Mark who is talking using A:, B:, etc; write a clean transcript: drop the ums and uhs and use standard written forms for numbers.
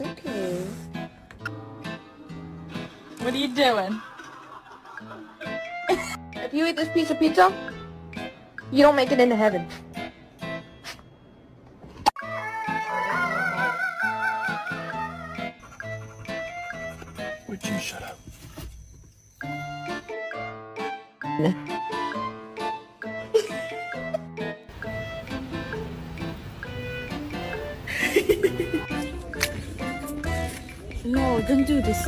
A: okay.
B: What are you doing?
A: If you eat this piece of pizza, you don't make it into heaven.
C: Would you shut up?
B: No, don't do this.